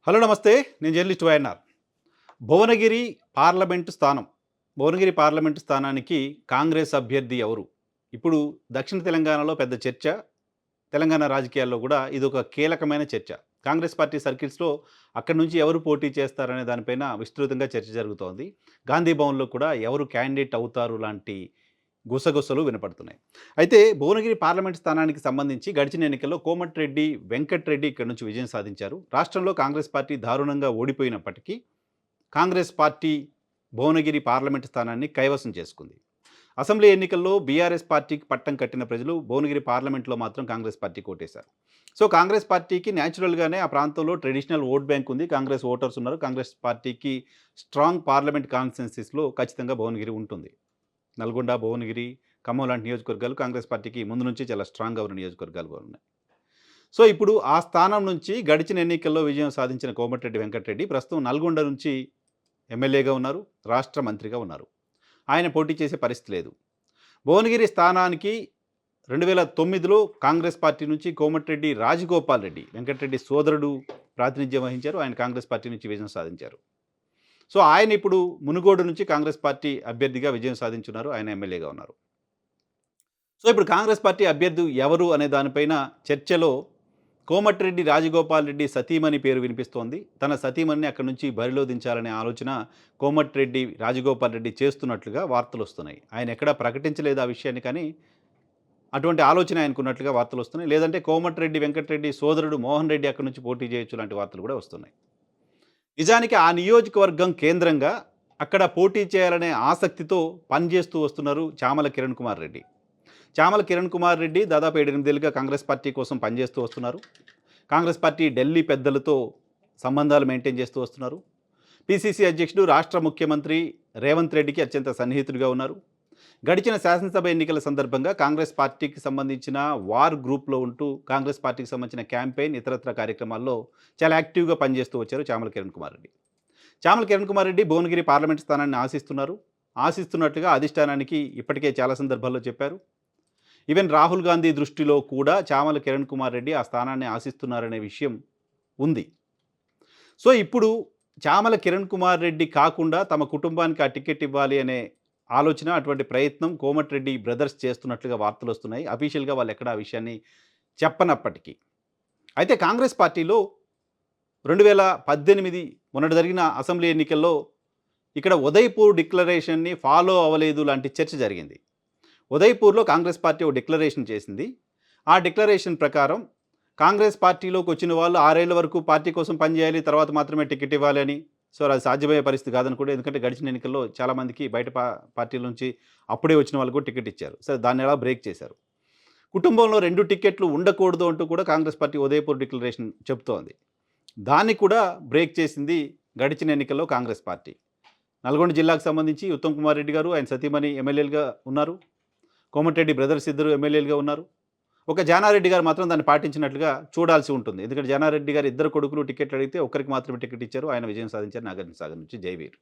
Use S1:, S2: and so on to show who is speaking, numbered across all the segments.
S1: Hello నమస్తే. నేను journalist YNR. Bhuvanagiri parliament స్థానం. భువనగిరి పార్లమెంటు స్థానానికి కాంగ్రెస్ అభ్యర్థి ఎవరు? ఇప్పుడు దక్షిణ తెలంగాణలో పెద్ద చర్చ. తెలంగాణ రాజకీయాల్లో కూడా ఇదొక కీలకమైన చర్చ. కాంగ్రెస్ పార్టీ సర్కిల్స్‌లో అక్కడి నుంచి ఎవరు పోటీ చేస్తారనే దానిపైన విస్తృతంగా చర్చ జరుగుతోంది. గాంధీ భవన్‌లో కూడా ఎవరు క్యాండిడేట్ అవుతారు లాంటి గుసగుసలు వినపడుతున్నాయి. అయితే భువనగిరి పార్లమెంట్ స్థానానికి సంబంధించి గడిచిన ఎన్నికల్లో కోమటిరెడ్డి వెంకట్రెడ్డి ఇక్కడి నుంచి విజయం సాధించారు. రాష్ట్రంలో కాంగ్రెస్ పార్టీ దారుణంగా ఓడిపోయినప్పటికీ కాంగ్రెస్ పార్టీ భువనగిరి పార్లమెంట్ స్థానాన్ని కైవసం చేసుకుంది. అసెంబ్లీ ఎన్నికల్లో బీఆర్ఎస్ పార్టీకి పట్టం కట్టిన ప్రజలు భువనగిరి పార్లమెంట్లో మాత్రం కాంగ్రెస్ పార్టీకి ఓటేశారు. సో కాంగ్రెస్ పార్టీకి న్యాచురల్గానే ఆ ప్రాంతంలో ట్రెడిషనల్ ఓట్ బ్యాంక్ ఉంది. కాంగ్రెస్ ఓటర్స్ ఉన్నారు. కాంగ్రెస్ పార్టీకి స్ట్రాంగ్ పార్లమెంట్ కాన్స్టిట్యున్సీస్‌లో ఖచ్చితంగా భువనగిరి ఉంటుంది. నల్గొండ, భువనగిరి, ఖమ్మం లాంటి నియోజకవర్గాలు కాంగ్రెస్ పార్టీకి ముందు నుంచి చాలా స్ట్రాంగ్‌గా ఉన్న నియోజకవర్గాలుగా ఉన్నాయి. సో ఇప్పుడు ఆ స్థానం నుంచి గడిచిన ఎన్నికల్లో విజయం సాధించిన కోమటిరెడ్డి వెంకటరెడ్డి ప్రస్తుతం నల్గొండ నుంచి ఎమ్మెల్యేగా ఉన్నారు, రాష్ట్ర మంత్రిగా ఉన్నారు. ఆయన పోటీ చేసే పరిస్థితి లేదు. భువనగిరి స్థానానికి 2009లో కాంగ్రెస్ పార్టీ నుంచి కోమటిరెడ్డి రాజగోపాల్ రెడ్డి, వెంకటరెడ్డి సోదరుడు ప్రాతినిధ్యం వహించారు. ఆయన కాంగ్రెస్ పార్టీ నుంచి విజయం సాధించారు. సో ఆయన ఇప్పుడు మునుగోడు నుంచి కాంగ్రెస్ పార్టీ అభ్యర్థిగా విజయం సాధించున్నారు. ఆయన ఎమ్మెల్యేగా ఉన్నారు. సో ఇప్పుడు కాంగ్రెస్ పార్టీ అభ్యర్థి ఎవరు అనే దానిపైన చర్చలో కోమటిరెడ్డి రాజగోపాల్ రెడ్డి సతీమణి పేరు వినిపిస్తోంది. తన సతీమణిని అక్కడి నుంచి బరిలో దించాలనే ఆలోచన కోమటిరెడ్డి రాజగోపాల్ రెడ్డి చేస్తున్నట్లుగా వార్తలు వస్తున్నాయి. ఆయన ఎక్కడా ప్రకటించలేదు ఆ విషయాన్ని, కానీ అటువంటి ఆలోచన ఆయనకున్నట్లుగా వార్తలు వస్తున్నాయి. లేదంటే కోమటిరెడ్డి వెంకటరెడ్డి సోదరుడు మోహన్ రెడ్డి అక్కడి నుంచి పోటీ చేయొచ్చు లాంటి వార్తలు కూడా వస్తున్నాయి. నిజానికి ఆ నియోజకవర్గం కేంద్రంగా అక్కడ పోటీ చేయాలనే ఆసక్తితో పనిచేస్తూ వస్తున్నారు చామల కిరణ్ కుమార్ రెడ్డి. చామల కిరణ్ కుమార్ రెడ్డి దాదాపు 7-8 ఏళ్ళుగా కాంగ్రెస్ పార్టీ కోసం పనిచేస్తూ వస్తున్నారు. కాంగ్రెస్ పార్టీ ఢిల్లీ పెద్దలతో సంబంధాలు మెయింటైన్ చేస్తూ వస్తున్నారు. పిసిసి అధ్యక్షుడు, రాష్ట్ర ముఖ్యమంత్రి రేవంత్ రెడ్డికి అత్యంత సన్నిహితుడిగా ఉన్నారు. గడిచిన శాసనసభ ఎన్నికల సందర్భంగా కాంగ్రెస్ పార్టీకి సంబంధించిన వార్ గ్రూప్లో ఉంటూ కాంగ్రెస్ పార్టీకి సంబంధించిన క్యాంపెయిన్, ఇతరత్ర కార్యక్రమాల్లో చాలా యాక్టివ్గా పనిచేస్తూ వచ్చారు చామల కిరణ్ కుమార్ రెడ్డి. చామల కిరణ్ కుమార్ రెడ్డి భువనగిరి పార్లమెంట్ స్థానాన్ని ఆశిస్తున్నట్లుగా అధిష్టానానికి ఇప్పటికే చాలా సందర్భాల్లో చెప్పారు. ఈవెన్ రాహుల్ గాంధీ దృష్టిలో కూడా చామల కిరణ్ కుమార్ రెడ్డి ఆ స్థానాన్ని ఆశిస్తున్నారనే విషయం ఉంది. సో ఇప్పుడు చామల కిరణ్ కుమార్ రెడ్డి కాకుండా తమ కుటుంబానికి ఆ టికెట్ ఇవ్వాలి అనే ఆలోచన, అటువంటి ప్రయత్నం కోమటిరెడ్డి బ్రదర్స్ చేస్తున్నట్లుగా వార్తలు వస్తున్నాయి. అఫీషియల్గా వాళ్ళు ఎక్కడ ఆ విషయాన్ని చెప్పనప్పటికీ. అయితే కాంగ్రెస్ పార్టీలో 2018 మొన్నటి జరిగిన అసెంబ్లీ ఎన్నికల్లో ఇక్కడ ఉదయ్పూర్ డిక్లరేషన్ని ఫాలో అవ్వలేదు లాంటి చర్చ జరిగింది. ఉదయ్పూర్లో కాంగ్రెస్ పార్టీ ఒక డిక్లరేషన్ చేసింది. ఆ డిక్లరేషన్ ప్రకారం కాంగ్రెస్ పార్టీలోకి వచ్చిన వాళ్ళు 6 ఏళ్ల వరకు పార్టీ కోసం పనిచేయాలి, తర్వాత మాత్రమే టికెట్ ఇవ్వాలి అని. సో అది సాధ్యమయ్యే పరిస్థితి కాదని కూడా, ఎందుకంటే గడిచిన ఎన్నికల్లో చాలామందికి బయట పార్టీల నుంచి అప్పుడే వచ్చిన వాళ్ళు కూడా టికెట్ ఇచ్చారు. సరే, దాన్ని ఎలా బ్రేక్ చేశారు. కుటుంబంలో 2 టికెట్లు ఉండకూడదు అంటూ కూడా కాంగ్రెస్ పార్టీ ఉదయపూర్ డిక్లరేషన్ చెబుతోంది. దాన్ని కూడా బ్రేక్ చేసింది గడిచిన ఎన్నికల్లో కాంగ్రెస్ పార్టీ. నల్గొండ జిల్లాకు సంబంధించి ఉత్తమ్ కుమార్ రెడ్డి గారు, ఆయన సతీమణి ఎమ్మెల్యేలుగా ఉన్నారు. కోమటిరెడ్డి బ్రదర్స్ ఇద్దరు ఎమ్మెల్యేలుగా ఉన్నారు. ఒక జానారెడ్డి గారు మాత్రం దాన్ని పాటించినట్లుగా చూడాల్సి ఉంటుంది. ఎందుకంటే జానారెడ్డి గారు ఇద్దరు కొడుకులు టికెట్లు అడిగితే ఒక్కరికి మాత్రమే టికెట్ ఇచ్చారు. ఆయన విజయం సాధించారు నాగార్జున సాగర్ నుంచి జైవీర్.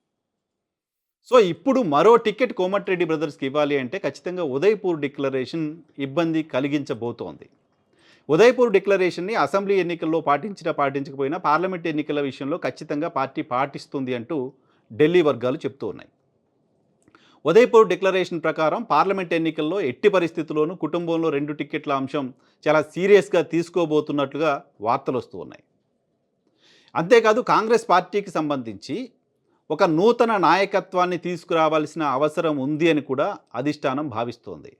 S1: సో ఇప్పుడు మరో టికెట్ కోమటిరెడ్డి బ్రదర్స్కి ఇవ్వాలి అంటే ఖచ్చితంగా ఉదయ్పూర్ డిక్లరేషన్ ఇబ్బంది కలిగించబోతోంది. ఉదయ్పూర్ డిక్లరేషన్ని అసెంబ్లీ ఎన్నికల్లో పాటించకపోయినా పార్లమెంట్ ఎన్నికల విషయంలో ఖచ్చితంగా పార్టీ పాటిస్తుంది అంటూ ఢిల్లీ వర్గాలు చెప్తూ ఉన్నాయి. ఉదయ్పూర్ డిక్లరేషన్ ప్రకారం పార్లమెంట్ ఎన్నికల్లో ఎట్టి పరిస్థితుల్లోనూ కుటుంబంలో 2 టికెట్ల అంశం చాలా సీరియస్గా తీసుకోబోతున్నట్లుగా వార్తలు వస్తూ ఉన్నాయి. అంతేకాదు కాంగ్రెస్ పార్టీకి సంబంధించి ఒక నూతన నాయకత్వాన్ని తీసుకురావాల్సిన అవసరం ఉంది అని కూడా అధిష్టానం భావిస్తోంది.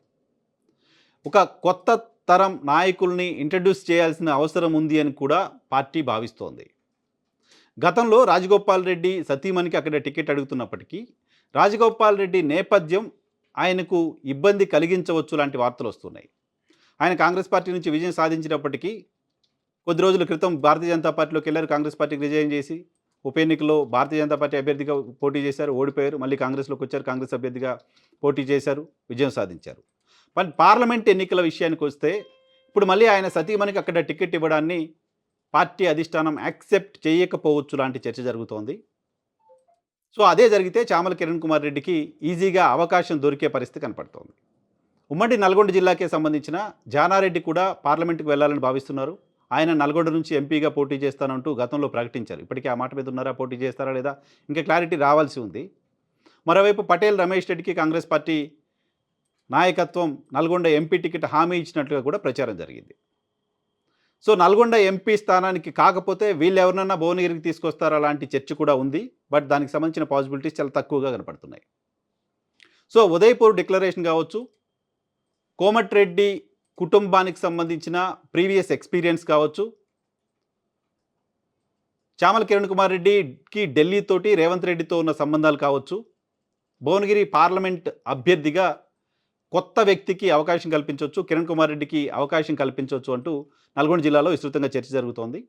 S1: ఒక కొత్త తరం నాయకుల్ని ఇంట్రడ్యూస్ చేయాల్సిన అవసరం ఉంది అని కూడా పార్టీ భావిస్తోంది. గతంలో రాజగోపాల్ రెడ్డి సతీమణికి అక్కడ టికెట్ అడుగుతున్నప్పటికీ రాజగోపాల్ రెడ్డి నేపథ్యం ఆయనకు ఇబ్బంది కలిగించవచ్చు లాంటి వార్తలు వస్తున్నాయి. ఆయన కాంగ్రెస్ పార్టీ నుంచి విజయం సాధించినప్పటికీ కొద్ది రోజుల క్రితం భారతీయ జనతా పార్టీలోకి వెళ్ళారు. కాంగ్రెస్ పార్టీకి రిజైన్ చేసి ఉప ఎన్నికల్లో భారతీయ జనతా పార్టీ అభ్యర్థిగా పోటీ చేశారు, ఓడిపోయారు. మళ్ళీ కాంగ్రెస్లోకి వచ్చారు, కాంగ్రెస్ అభ్యర్థిగా పోటీ చేశారు, విజయం సాధించారు. మరి పార్లమెంట్ ఎన్నికల విషయానికి వస్తే ఇప్పుడు మళ్ళీ ఆయన సతీమణికి అక్కడ టికెట్ ఇవ్వడాన్ని పార్టీ అధిష్టానం యాక్సెప్ట్ చేయకపోవచ్చు లాంటి చర్చ జరుగుతోంది. సో అదే జరిగితే చామల కిరణ్ కుమార్ రెడ్డికి ఈజీగా అవకాశం దొరికే పరిస్థితి కనపడుతోంది. ఉమ్మడి నల్గొండ జిల్లాకే సంబంధించిన జానారెడ్డి కూడా పార్లమెంటుకు వెళ్లాలని భావిస్తున్నారు. ఆయన నల్గొండ నుంచి ఎంపీగా పోటీ చేస్తానంటూ గతంలో ప్రకటించారు. ఇప్పటికీ ఆ మాట మీద ఉన్నారా? పోటీ చేస్తారా లేదా? ఇంకా క్లారిటీ రావాల్సి ఉంది. మరోవైపు పటేల్ రమేష్ రెడ్డికి కాంగ్రెస్ పార్టీ నాయకత్వం నల్గొండ ఎంపీ టికెట్ హామీ ఇచ్చినట్లుగా కూడా ప్రచారం జరిగింది. సో నల్గొండ ఎంపీ స్థానానికి కాకపోతే వీళ్ళెవరినన్నా భువనగిరికి తీసుకొస్తారా లాంటి చర్చ కూడా ఉంది. బట్ దానికి సంబంధించిన పాసిబిలిటీస్ చాలా తక్కువగా కనపడుతున్నాయి. సో ఉదయపూర్ డిక్లరేషన్ కావచ్చు, కోమటిరెడ్డి కుటుంబానికి సంబంధించిన ప్రీవియస్ ఎక్స్పీరియన్స్ కావచ్చు, చామల కిరణ్ కుమార్ రెడ్డికి ఢిల్లీతోటి రేవంత్ రెడ్డితో ఉన్న సంబంధాలు కావచ్చు, భువనగిరి పార్లమెంట్ అభ్యర్థిగా కొత్త వ్యక్తికి అవకాశం కల్పించవచ్చు, కిరణ్ కుమార్ రెడ్డికి అవకాశం కల్పించవచ్చు అంటూ నల్గొండ జిల్లాలో విస్తృతంగా చర్చ జరుగుతోంది.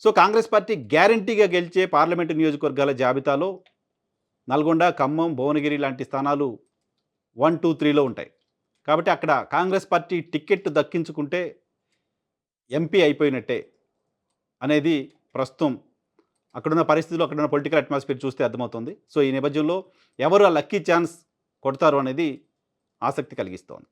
S1: సో కాంగ్రెస్ పార్టీ గ్యారంటీగా గెలిచే పార్లమెంటు నియోజకవర్గాల జాబితాలో నల్గొండ, ఖమ్మం, భువనగిరి లాంటి స్థానాలు 1, 2, 3లో ఉంటాయి. కాబట్టి అక్కడ కాంగ్రెస్ పార్టీ టికెట్ దక్కించుకుంటే ఎంపీ అయిపోయినట్టే అనేది ప్రస్తుతం అక్కడున్న పరిస్థితులు, అక్కడున్న పొలిటికల్ అట్మాస్ఫియర్ చూస్తే అర్థమవుతుంది. సో ఈ నేపథ్యంలో ఎవరు ఆ లక్కీ ఛాన్స్ కొడతారు అనేది ఆసక్తి కలిగిస్తోంది.